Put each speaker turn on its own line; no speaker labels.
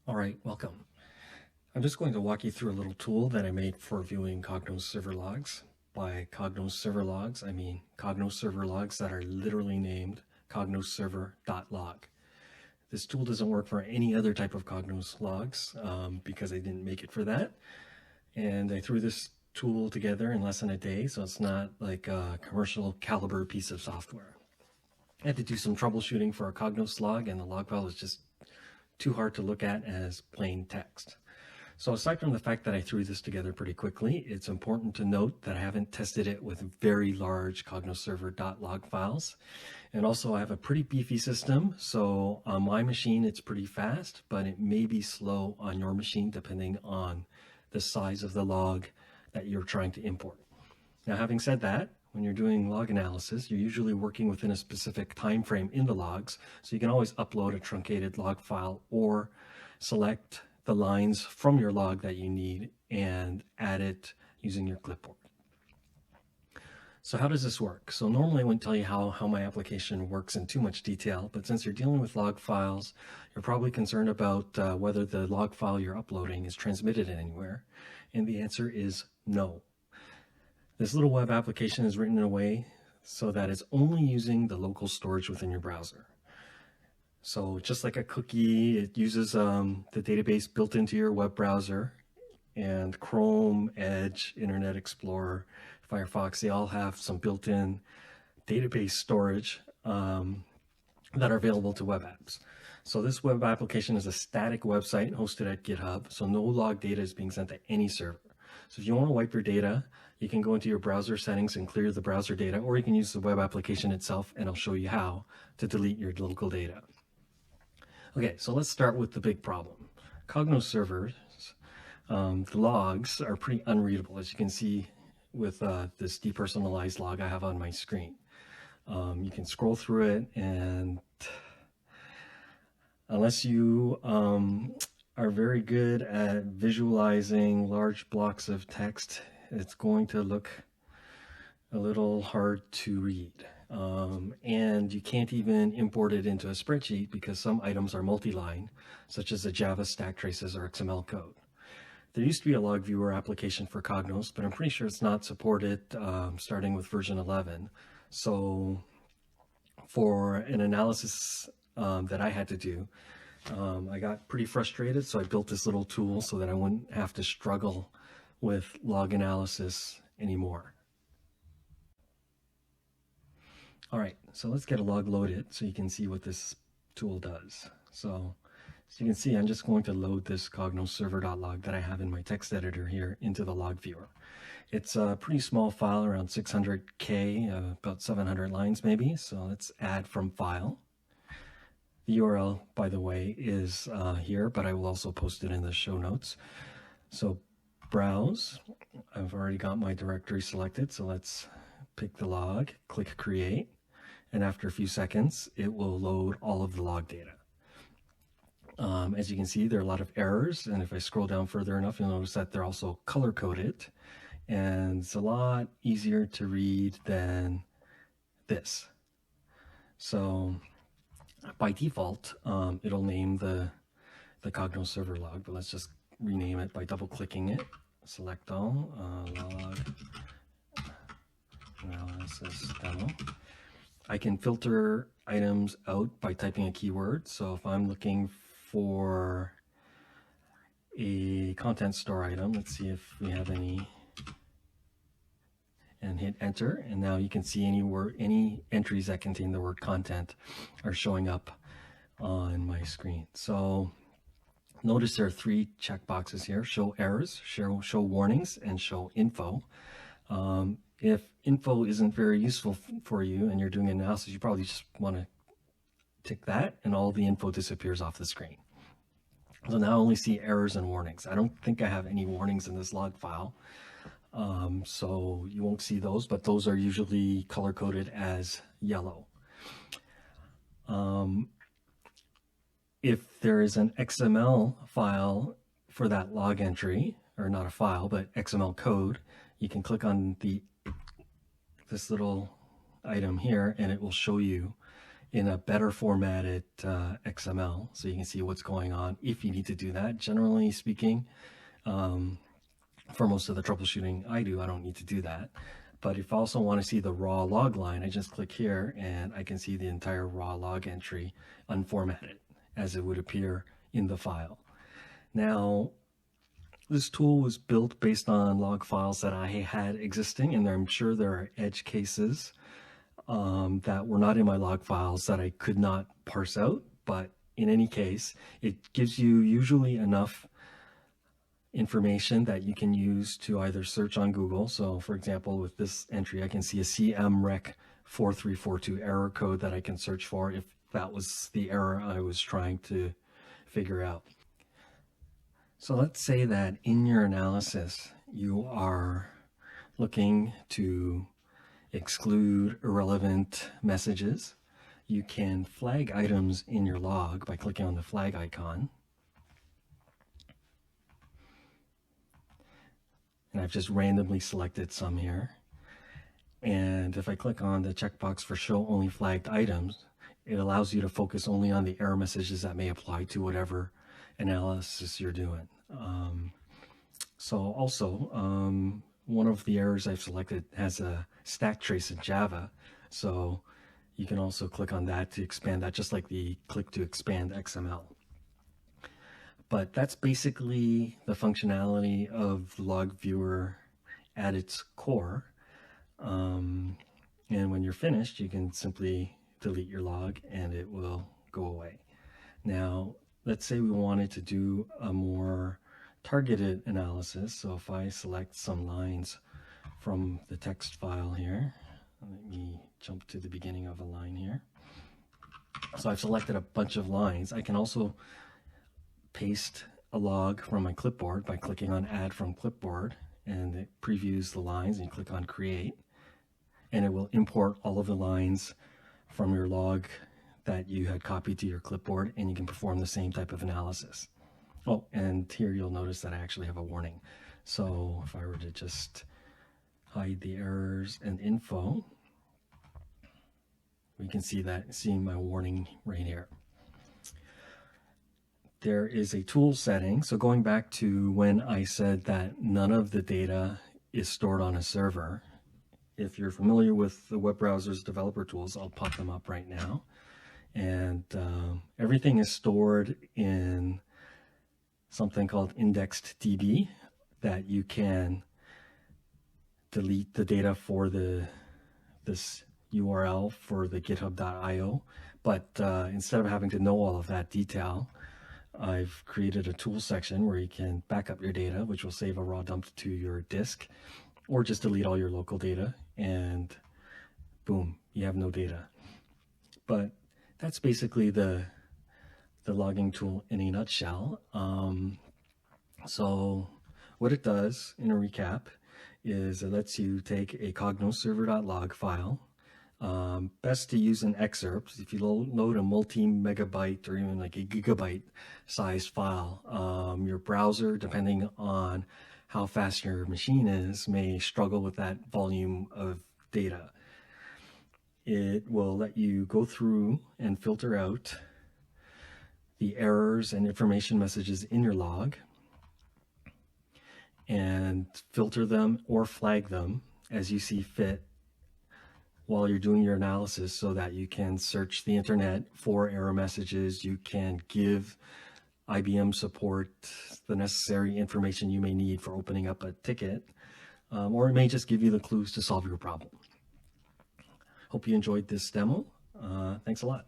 All right, welcome. I'm just going to walk you through a little tool that I made for viewing Cognos server logs. By Cognos server logs, I mean Cognos server logs that are literally named cognosserver.log. This tool doesn't work for any other type of Cognos logs because I didn't make it for that. And I threw this tool together in less than a day, so it's not like a commercial caliber piece of software. I had to do some troubleshooting for a Cognos log, and the log file was just too hard to look at as plain text. So aside from the fact that I threw this together pretty quickly, it's important to note that I haven't tested it with very large cognosserver.log files. And also I have a pretty beefy system, so on my machine it's pretty fast, but it may be slow on your machine depending on the size of the log that you're trying to import. Now, having said that, when you're doing log analysis, you're usually working within a specific time frame in the logs, so you can always upload a truncated log file or select the lines from your log that you need and add it using your clipboard. So how does this work? So normally I wouldn't tell you how my application works in too much detail, but since you're dealing with log files, you're probably concerned about whether the log file you're uploading is transmitted anywhere, and the answer is no. This little web application is written in a way so that it's only using the local storage within your browser. So just like a cookie, it uses the database built into your web browser, and Chrome, Edge, Internet Explorer, Firefox, they all have some built-in database storage that are available to web apps. So this web application is a static website hosted at GitHub, so no log data is being sent to any server. So if you want to wipe your data, you can go into your browser settings and clear the browser data, or you can use the web application itself, and I'll show you how to delete your local data. Okay, so let's start with the big problem. Cognos servers, the logs are pretty unreadable, as you can see with this depersonalized log I have on my screen. You can scroll through it, and unless you are very good at visualizing large blocks of text, it's going to look a little hard to read. And you can't even import it into a spreadsheet because some items are multi-line, such as the Java stack traces or XML code. There used to be a log viewer application for Cognos, but I'm pretty sure it's not supported starting with version 11. So for an analysis that I had to do, I got pretty frustrated, so I built this little tool so that I wouldn't have to struggle with log analysis anymore. All right, so let's get a log loaded so you can see what this tool does. So as you can see, I'm just going to load this cognosserver.log that I have in my text editor here into the log viewer. It's a pretty small file, around 600K, about 700 lines maybe. So let's add from file. The URL, by the way, is here, but I will also post it in the show notes. So browse, I've already got my directory selected, so let's pick the log, click create, and after a few seconds, it will load all of the log data. As you can see, there are a lot of errors, and if I scroll down further enough, you'll notice that they're also color-coded, and it's a lot easier to read than this. So by default, it'll name the Cognos server log, but let's just rename it by double-clicking it. Select all, log analysis demo. I can filter items out by typing a keyword. So if I'm looking for a content store item, let's see if we have any, and hit enter. And now you can see any entries that contain the word content are showing up on my screen. So notice there are three checkboxes here: show errors, show warnings, and show info. If info isn't very useful for you and you're doing analysis, you probably just want to tick that, and all the info disappears off the screen. So now I only see errors and warnings. I don't think I have any warnings in this log file, so you won't see those, but those are usually color-coded as yellow. If there is an XML file for that log entry, or not a file, but XML code, you can click on this little item here, and it will show you in a better formatted XML so you can see what's going on if you need to do that. Generally speaking, for most of the troubleshooting I do, I don't need to do that. But if I also want to see the raw log line, I just click here and I can see the entire raw log entry unformatted as it would appear in the file. Now, this tool was built based on log files that I had existing, and I'm sure there are edge cases that were not in my log files that I could not parse out. But in any case, it gives you usually enough information that you can use to either search on Google. So for example, with this entry, I can see a CMREC 4342 error code that I can search for if that was the error I was trying to figure out. So let's say that in your analysis, you are looking to exclude irrelevant messages. You can flag items in your log by clicking on the flag icon. And I've just randomly selected some here. And if I click on the checkbox for show only flagged items, it allows you to focus only on the error messages that may apply to whatever analysis you're doing. One of the errors I've selected has a stack trace in Java. So you can also click on that to expand that, just like the click to expand XML. But that's basically the functionality of the Log Viewer at its core. And when you're finished, you can simply delete your log and it will go away. Now, let's say we wanted to do a more targeted analysis. So if I select some lines from the text file here, let me jump to the beginning of a line here. So I've selected a bunch of lines. I can also paste a log from my clipboard by clicking on Add from Clipboard, and it previews the lines, and you click on Create, and it will import all of the lines from your log that you had copied to your clipboard, and you can perform the same type of analysis. Oh, and here you'll notice that I actually have a warning. So if I were to just hide the errors and info, we can see my warning right here. There is a tool setting. So going back to when I said that none of the data is stored on a server, if you're familiar with the web browser's developer tools, I'll pop them up right now. And everything is stored in something called indexed.db that you can delete the data for this URL for the github.io. But instead of having to know all of that detail, I've created a tool section where you can back up your data, which will save a raw dump to your disk, or just delete all your local data, and boom, you have no data. But that's basically the logging tool in a nutshell. So what it does, in a recap, is it lets you take a cognosserver.log file. Best to use an excerpt. If you load a multi-megabyte or even like a gigabyte sized file, your browser, depending on how fast your machine is, may struggle with that volume of data. It will let you go through and filter out the errors and information messages in your log and filter them or flag them as you see fit while you're doing your analysis, so that you can search the internet for error messages. You can give IBM support the necessary information you may need for opening up a ticket, or it may just give you the clues to solve your problem. Hope you enjoyed this demo. Thanks a lot.